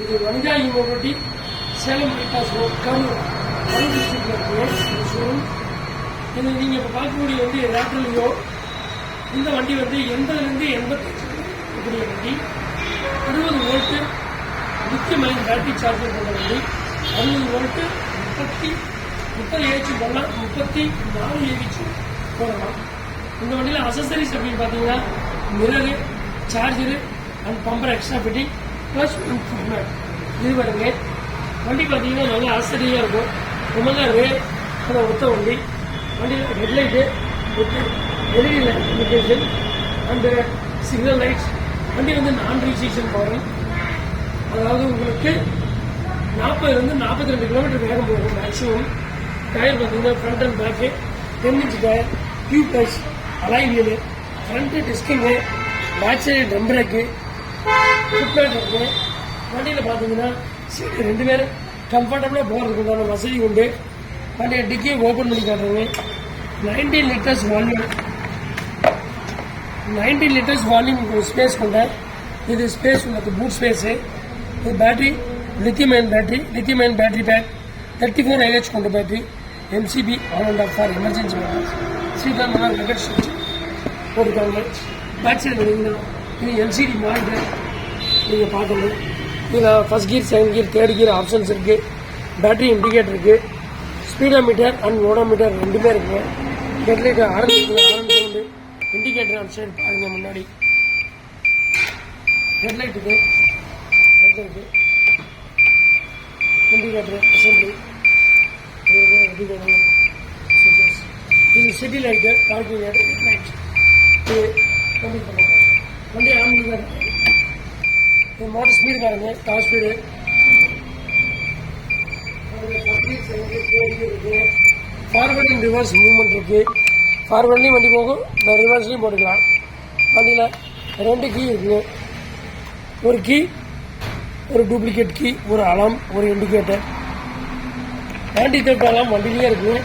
இது Vanitha university Salem bypass road Karur டிஸ்ட்ரிக்ட்ல இருக்கு ஷோரூம். இது நீங்கள் இப்போ பார்க்கக்கூடிய வந்து ரேட்டர்லையோ இந்த வண்டி வந்து 80லேருந்து 85 இருக்கக்கூடிய வண்டி. 60 volt lithium ion battery charger கொண்ட வண்டி. 60 வோல்ட்டு 30 ஏஹெச் போடலாம், 34 ஏஹெச் போடலாம். இந்த வண்டியில் அசசரிஸ் அப்படின்னு பார்த்தீங்கன்னா mirror, charger and bumper extra fitting plus இது வருங்க. வண்டி பார்த்தீங்கன்னா நல்லா ஆச்சரியாக இருக்கும். ரொம்ப ரே ஒத்த வண்டி. வண்டியில் headlight with LED indication and signal lights. வண்டி வந்து நான் ரிஜிஸ்ட்ரேஷன் பவர், அதாவது உங்களுக்கு 40லேருந்து 42 கிலோமீட்டர் வேகம் போகும் மேக்ஸிமம். டயர் பார்த்தீங்கன்னா front and back 10 inch tyre, tube டைஸ், அலாய் வீலு, ஃப்ரண்ட்டு டிஸ்கிங்கு, back side drum brake, footpad இருக்கு. வண்டியில் பார்த்தீங்கன்னா சீட்டு 2 பேர் கம்ஃபர்டபுளாக போகிறதுக்கு உண்டான வசதி உண்டு. வண்டியை டிக்கியை ஓப்பன் பண்ணி காட்டுறேங்க. 19 litres volume, 19 litres volume space கொண்ட இது ஸ்பேஸ் உள்ளது பூட் ஸ்பேஸு. இது battery lithium ion battery pack 34 AH கொண்ட battery. MCB on and off for emergency battery. சீட்லாம் நல்லா ரெக்கட் ஸ்டிச் போட்டுருக்காங்க. பேக் சைடு பார்த்தீங்கன்னா இது எல்சிடி மானிட்டர் நீங்கள் பார்க்கணும். இதில் first gear, second gear, third gear options இருக்குது. பேட்டரி இண்டிகேட்டர் இருக்குது. ஸ்பீடோமீட்டர் அண்ட் ஓடோமீட்டர் 2மே இருக்குங்க. ஹெட்லைட் ஆரஞ்சு சவுண்டு, இண்டிகேட்டர் அந்த சைடு பாருங்கள். முன்னாடி ஹெட்லைட்டுக்கு இண்டிகேட்டர் அசம்பிளி, இது city light, parking light, headlight. இது வண்டி ஆரம்பிங்க. இது மோட்டர் ஸ்பீடு பாருங்க, top speed. Forwarding reverse movement இருக்கு. ஃபார்வர்ட்லையும் வண்டி போகும், ரிவர்ஸ்லையும் போட்டுக்கலாம். வண்டியில் 2 கீ இருக்குங்க. ஒரு கீ, ஒரு டூப்ளிகேட் கீ, ஒரு அலாம், ஒரு இண்டிகேட்டர். ஆன்டி தெஃப்ட் அலாம் வண்டியிலே இருக்குங்க.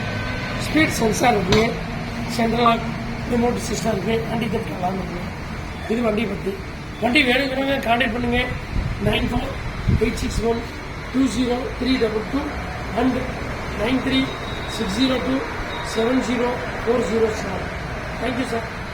ஸ்பீட் சென்சார் இருக்குங்க. சென்ட்ரல் லாக் ரிமோட் சிஸ்டம் இருக்குது. ஆன்டி தெஃப்ட் அலாம் இருக்குங்க. இது வண்டி பற்றி. வண்டி வேணுங்கிறவங்க கான்டாக்ட் பண்ணுங்கள். 9486120322 அண்ட் 9360270407. Thank you sir.